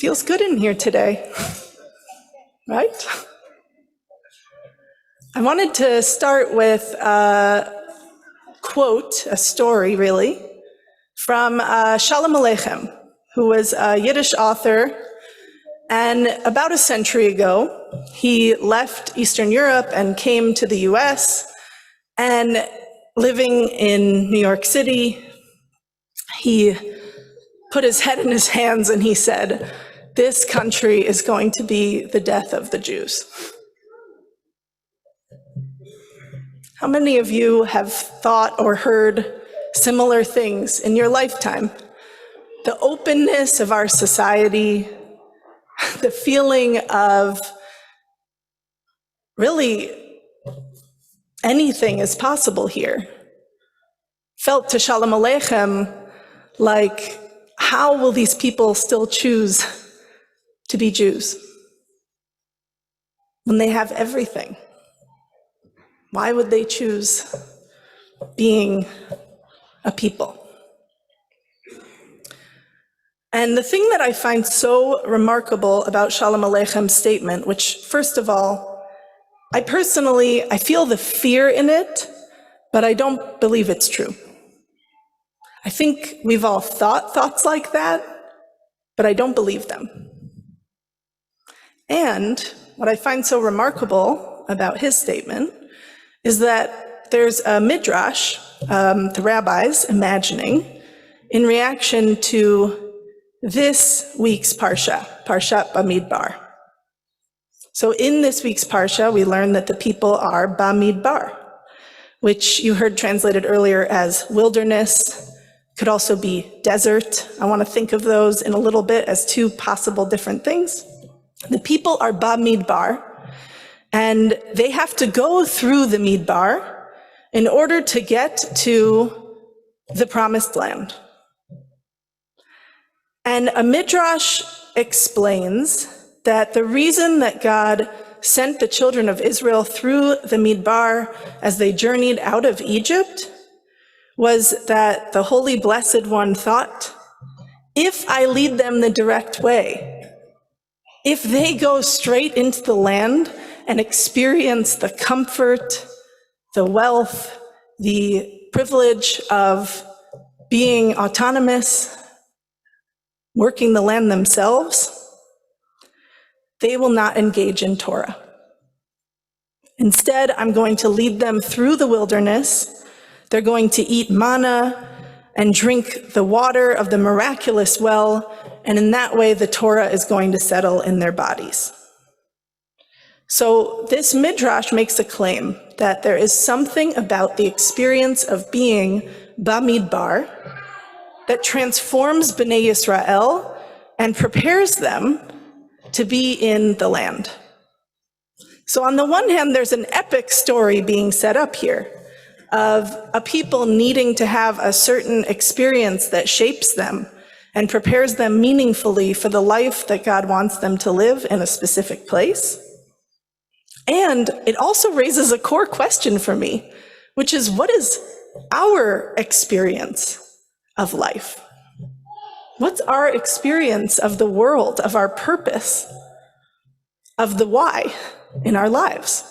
Feels good in here today, right? I wanted to start with a quote, a story really, from Shalom Aleichem, who was a Yiddish author, and about a century ago, he left Eastern Europe and came to the US, and living in New York City, he put his head in his hands and he said, "This country is going to be the death of the Jews." How many of you have thought or heard similar things in your lifetime? The openness of our society, the feeling of really anything is possible here, felt to Shalom Aleichem like, how will these people still choose to be Jews when they have everything? Why would they choose being a people? And the thing that I find so remarkable about Shalom Aleichem statement, which first of all, I feel the fear in it, but I don't believe it's true. I think we've all thought thoughts like that, but I don't believe them. And what I find so remarkable about his statement is that there's a midrash, the rabbis imagining, in reaction to this week's Parshat Bamidbar. So in this week's Parsha, we learn that the people are Bamidbar, which you heard translated earlier as wilderness, could also be desert. I want to think of those in a little bit as two possible different things. The people are Bamidbar, and they have to go through the Midbar in order to get to the Promised Land. And a midrash explains that the reason that God sent the children of Israel through the Midbar as they journeyed out of Egypt was that the Holy Blessed One thought, if I lead them the direct way, if they go straight into the land and experience the comfort, the wealth, the privilege of being autonomous, working the land themselves, they will not engage in Torah. Instead, I'm going to lead them through the wilderness. They're going to eat manna and drink the water of the miraculous well, and in that way, the Torah is going to settle in their bodies. So this midrash makes a claim that there is something about the experience of being Bamidbar that transforms Bnei Yisrael and prepares them to be in the land. So on the one hand, there's an epic story being set up here of a people needing to have a certain experience that shapes them and prepares them meaningfully for the life that God wants them to live in a specific place. And it also raises a core question for me, which is, what is our experience of life? What's our experience of the world, of our purpose, of the why in our lives?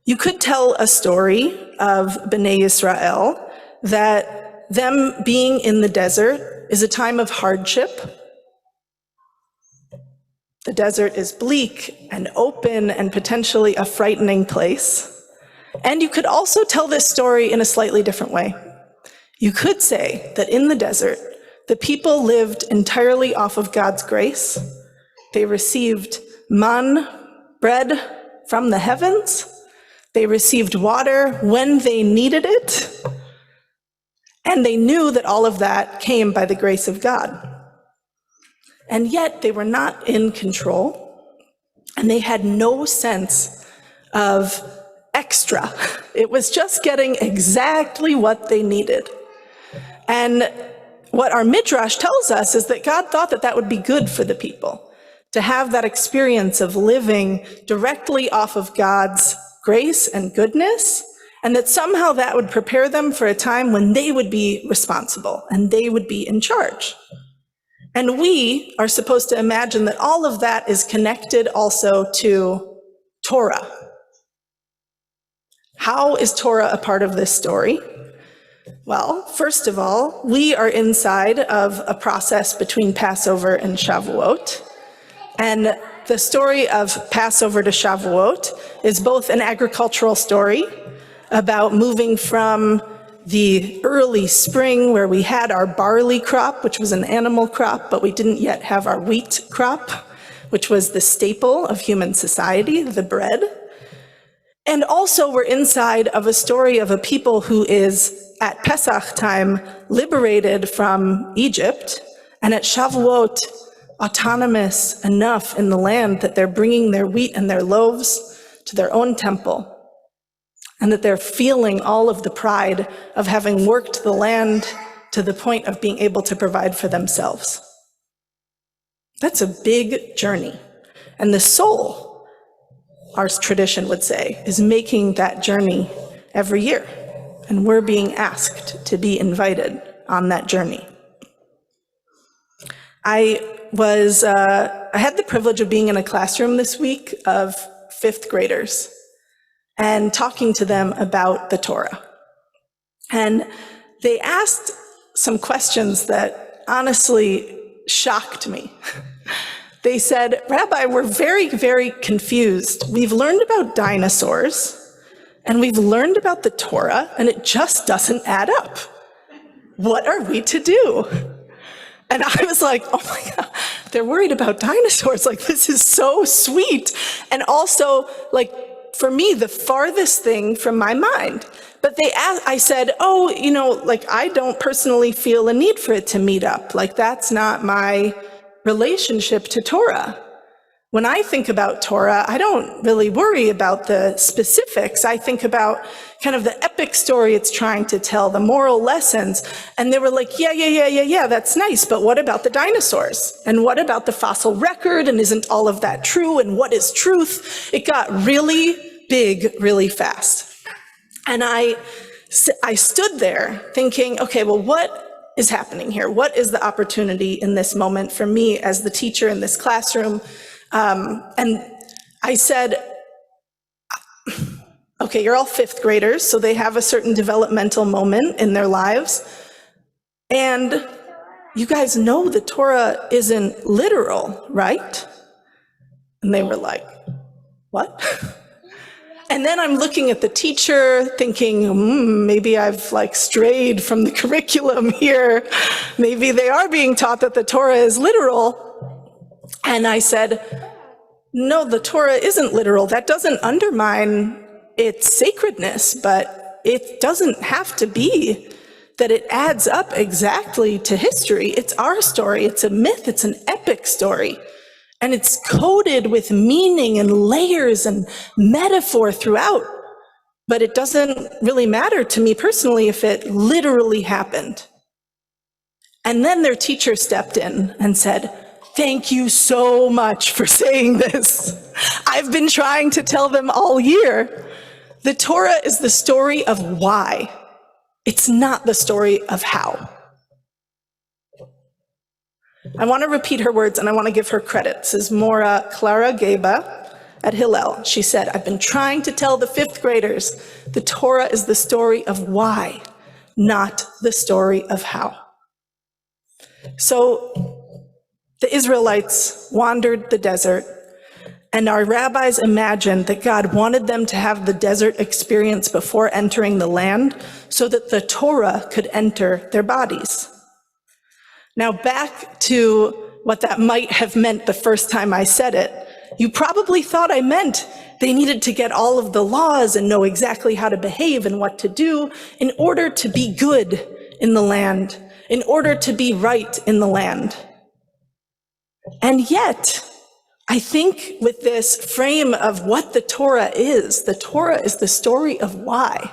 You could tell a story of Bnei Yisrael that them being in the desert is a time of hardship. The desert is bleak and open and potentially a frightening place. And you could also tell this story in a slightly different way. You could say that in the desert, the people lived entirely off of God's grace. They received man, bread from the heavens. They received water when they needed it. And they knew that all of that came by the grace of God. And yet they were not in control, and they had no sense of extra. It was just getting exactly what they needed. And what our midrash tells us is that God thought that that would be good for the people, to have that experience of living directly off of God's grace and goodness, and that somehow that would prepare them for a time when they would be responsible and they would be in charge. And we are supposed to imagine that all of that is connected also to Torah. How is Torah a part of this story? Well, first of all, we are inside of a process between Passover and Shavuot. And the story of Passover to Shavuot is both an agricultural story about moving from the early spring where we had our barley crop, which was an animal crop, but we didn't yet have our wheat crop, which was the staple of human society, the bread. And also we're inside of a story of a people who is, at Pesach time, liberated from Egypt, and at Shavuot, autonomous enough in the land that they're bringing their wheat and their loaves to their own temple, and that they're feeling all of the pride of having worked the land to the point of being able to provide for themselves. That's a big journey. And the soul, our tradition would say, is making that journey every year. And we're being asked to be invited on that journey. I had the privilege of being in a classroom this week of 5th graders and talking to them about the Torah. And they asked some questions that honestly shocked me. They said, "Rabbi, we're very, very confused. We've learned about dinosaurs, and we've learned about the Torah, and it just doesn't add up. What are we to do?" And I was like, oh my God, they're worried about dinosaurs. Like, this is so sweet. And also, like, for me, the farthest thing from my mind. But they asked, I said, oh, like, I don't personally feel a need for it to meet up. Like, that's not my relationship to Torah. When I think about Torah, I don't really worry about the specifics. I think about kind of the epic story it's trying to tell, the moral lessons. And they were like, yeah, that's nice, but what about the dinosaurs? And what about the fossil record? And isn't all of that true? And what is truth? It got really big really fast. And I stood there thinking, okay, well, what is happening here? What is the opportunity in this moment for me as the teacher in this classroom? And I said, okay, you're all 5th graders, so they have a certain developmental moment in their lives. And you guys know the Torah isn't literal, right? And they were like, what? And then I'm looking at the teacher thinking, maybe I've like strayed from the curriculum here. Maybe they are being taught that the Torah is literal. And I said, no, the Torah isn't literal. That doesn't undermine its sacredness, but it doesn't have to be that it adds up exactly to history. It's our story. It's a myth. It's an epic story. And it's coded with meaning and layers and metaphor throughout. But it doesn't really matter to me personally if it literally happened. And then their teacher stepped in and said, thank you so much for saying this. I've been trying to tell them all year. The Torah is the story of why. It's not the story of how. I want to repeat her words and I want to give her credit. This is Mora Clara Geba at Hillel. She said, I've been trying to tell the 5th graders the Torah is the story of why, not the story of how. So the Israelites wandered the desert, and our rabbis imagined that God wanted them to have the desert experience before entering the land so that the Torah could enter their bodies. Now, back to what that might have meant the first time I said it, you probably thought I meant they needed to get all of the laws and know exactly how to behave and what to do in order to be good in the land, in order to be right in the land. And yet, I think with this frame of what the Torah is the story of why.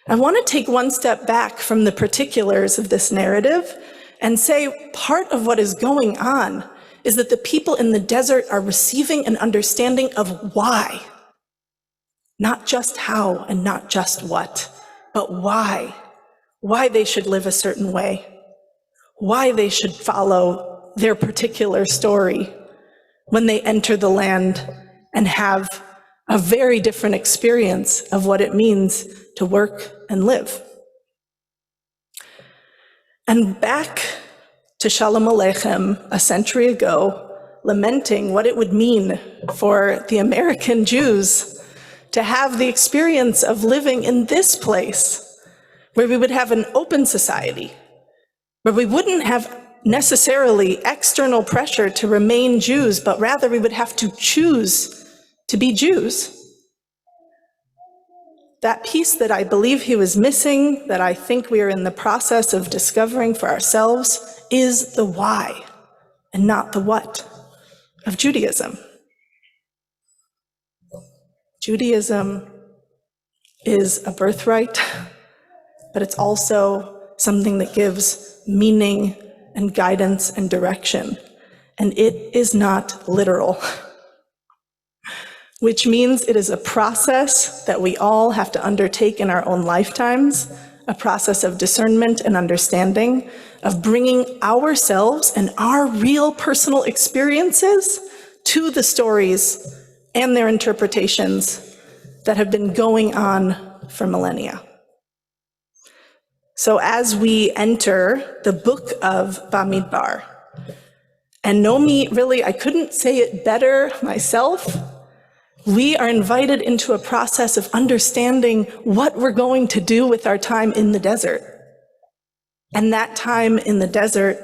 I want to take one step back from the particulars of this narrative and say part of what is going on is that the people in the desert are receiving an understanding of why. Not just how and not just what, but why. Why they should live a certain way. Why they should follow their particular story when they enter the land and have a very different experience of what it means to work and live. And back to Shalom Aleichem a century ago, lamenting what it would mean for the American Jews to have the experience of living in this place, where we would have an open society, where we wouldn't have necessarily external pressure to remain Jews, but rather we would have to choose to be Jews. That piece that I believe he was missing, that I think we are in the process of discovering for ourselves, is the why and not the what of Judaism. Judaism is a birthright, but it's also something that gives meaning and guidance and direction, and it is not literal, which means it is a process that we all have to undertake in our own lifetimes, a process of discernment and understanding, of bringing ourselves and our real personal experiences to the stories and their interpretations that have been going on for millennia. So as we enter the book of Bamidbar, and Nomi, really, I couldn't say it better myself, we are invited into a process of understanding what we're going to do with our time in the desert. And that time in the desert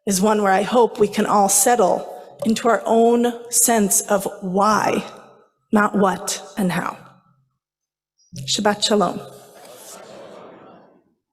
is one where I hope we can all settle into our own sense of why, not what and how. Shabbat Shalom.